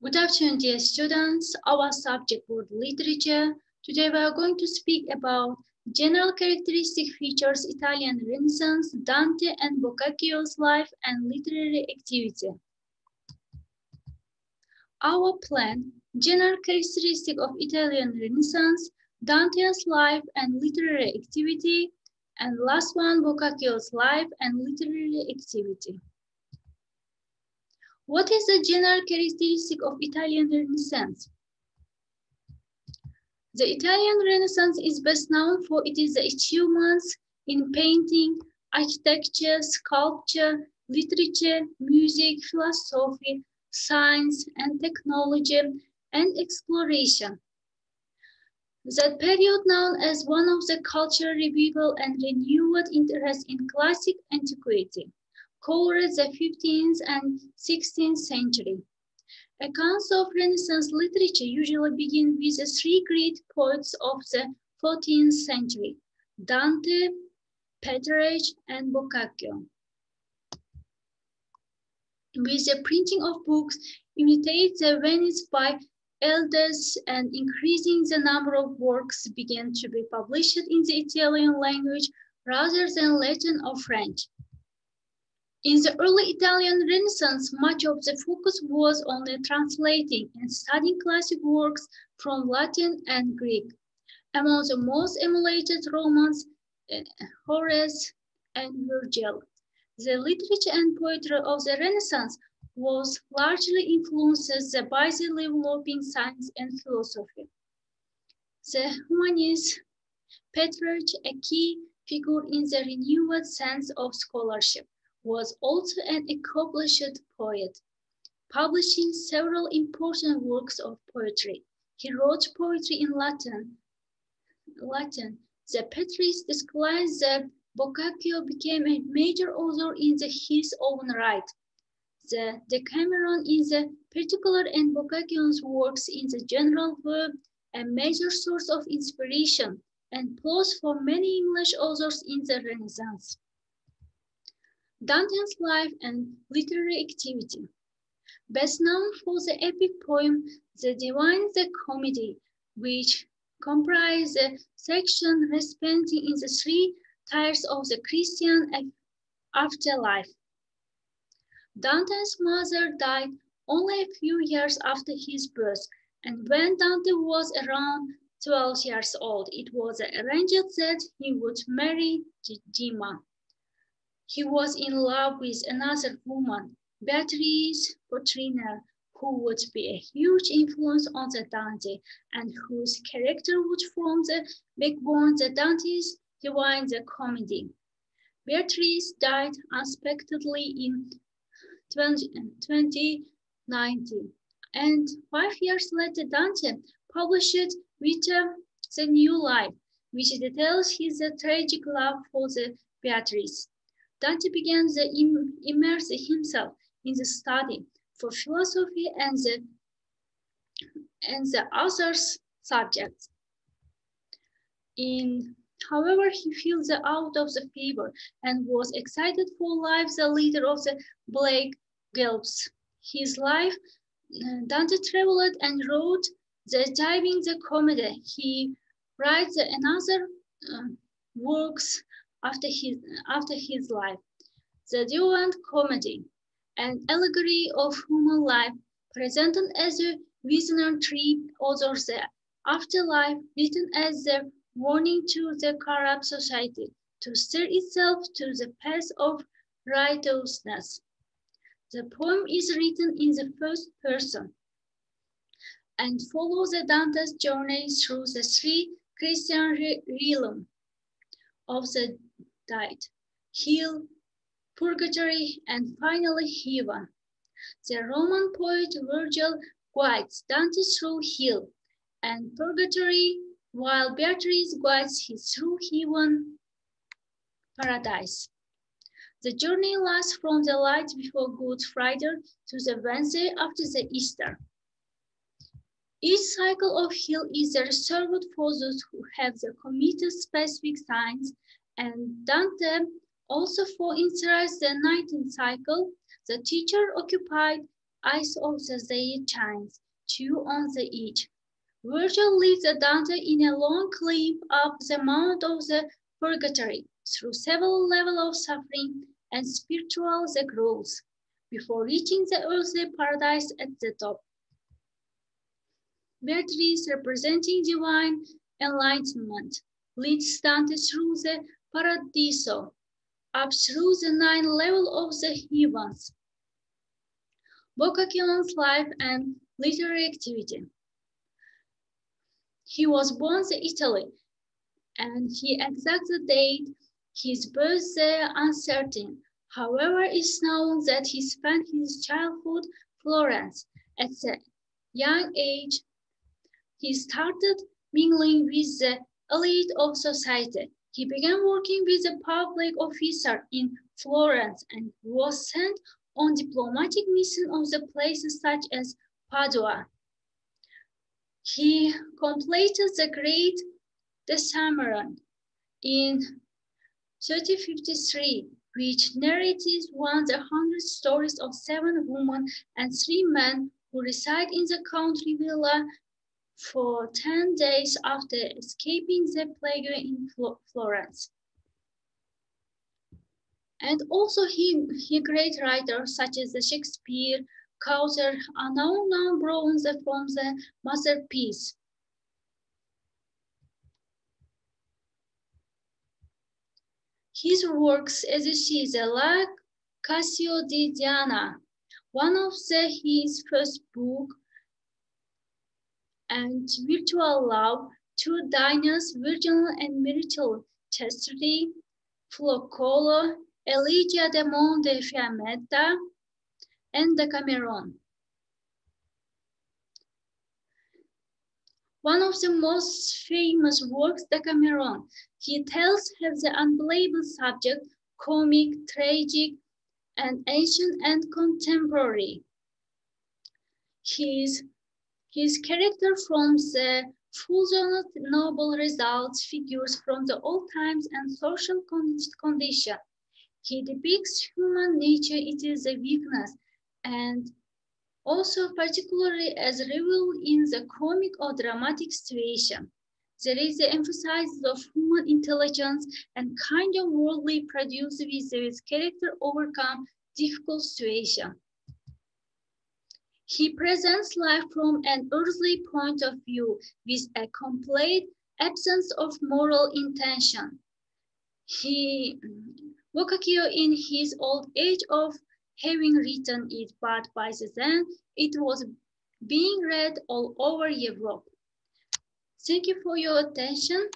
Good afternoon, dear students. Our subject was literature. Today we are going to speak about general characteristic features Italian Renaissance, Dante and Boccaccio's life and literary activity. Our plan, general characteristic of Italian Renaissance, Dante's life and literary activity, and last one, Boccaccio's life and literary activity. What is the general characteristic of Italian Renaissance? The Italian Renaissance is best known for its achievements in painting, architecture, sculpture, literature, music, philosophy, science, and technology, and exploration. That period, known as one of the cultural revival and renewed interest in classic antiquity, covered the 15th and 16th century. Accounts of Renaissance literature usually begin with the three great poets of the 14th century, Dante, Petrarch, and Boccaccio. With the printing of books, imitate the Venice by elders and increasing the number of works began to be published in the Italian language rather than Latin or French. In the early Italian Renaissance, much of the focus was on translating and studying classic works from Latin and Greek. Among the most emulated Romans, Horace and Virgil. The literature and poetry of the Renaissance was largely influenced by the developing science and philosophy. The humanist Petrarch, a key figure in the renewed sense of scholarship, was also an accomplished poet, publishing several important works of poetry. He wrote poetry in Latin. The Petrarch describes that Boccaccio became a major author in his own right. The Decameron is a particular and Boccaccio's works in the general were a major source of inspiration and applause for many English authors in the Renaissance. Dante's life and literary activity. Best known for the epic poem The Divine Comedy, which comprises a section responding in the three tiers of the Christian afterlife. Dante's mother died only a few years after his birth, and when Dante was around 12 years old, it was arranged that he would marry Gemma. He was in love with another woman, Beatrice Potrina, who would be a huge influence on the Dante and whose character would form the backbone of Dante's Divine Comedy. Beatrice died unexpectedly in 2019, and 5 years later Dante published Vita, the New Life, which details his tragic love for the Beatrice. Dante began to immerse himself in the study for philosophy and the author's subjects. However, he fell out of the favor and was excited for life, the leader of the Black Guelphs. His life, Dante traveled and wrote the Divine Comedy. He writes another works after his life. The Divine Comedy, an allegory of human life, presented as a visionary author the afterlife, written as a warning to the corrupt society to steer itself to the path of righteousness. The poem is written in the first person and follows Dante's journey through the three Christian realms of the dead, hell, purgatory, and finally heaven. The Roman poet Virgil guides Dante through hell and purgatory, while Beatrice guides him through heaven, paradise. The journey lasts from the light before Good Friday to the Wednesday after the Easter. Each cycle of hell is reserved for those who have committed specific sins, and Dante also for instance the 19th cycle, the teacher occupied eyes of the Zayed chines, two on the each. Virgil leads Dante in a long climb up the mount of the purgatory, through several levels of suffering and spiritual growth, before reaching the earthly paradise at the top. Beatrice, representing divine enlightenment, leads Dante through the Paradiso, up through the 9 levels of the heavens. Boccaccio's life and literary activity. He was born in Italy, and the exact date his birth there uncertain. However, it is known that he spent his childhood in Florence. At a young age, he started mingling with the elite of society. He began working with a public officer in Florence and was sent on diplomatic missions of the places such as Padua. He completed the great Decameron in 1353, which narrates one of the 100 stories of 7 women and 3 men who reside in the country villa for 10 days after escaping the plague in Florence. And also he great writers such as Shakespeare, Chaucer are now bronze from the masterpiece. His works, as you see, the La Cassio di Diana, one of his first book, and Virtual Love, 2 Diners, Virgil and Myrtle, Chastity, Flocolo, Elegia de Monte Fiammetta, and Decameron. One of the most famous works, Decameron, he tells have the unbelievable subject, comic, tragic, and ancient and contemporary. His character from the full noble results figures from the old times and social condition. He depicts human nature, it is a weakness, and also particularly as revealed in the comic or dramatic situation. There is the emphasis of human intelligence and kind of worldly produce with this character overcome difficult situation. He presents life from an earthly point of view with a complete absence of moral intention. Boccaccio in his old age of having written it, but by then it was being read all over Europe. Thank you for your attention.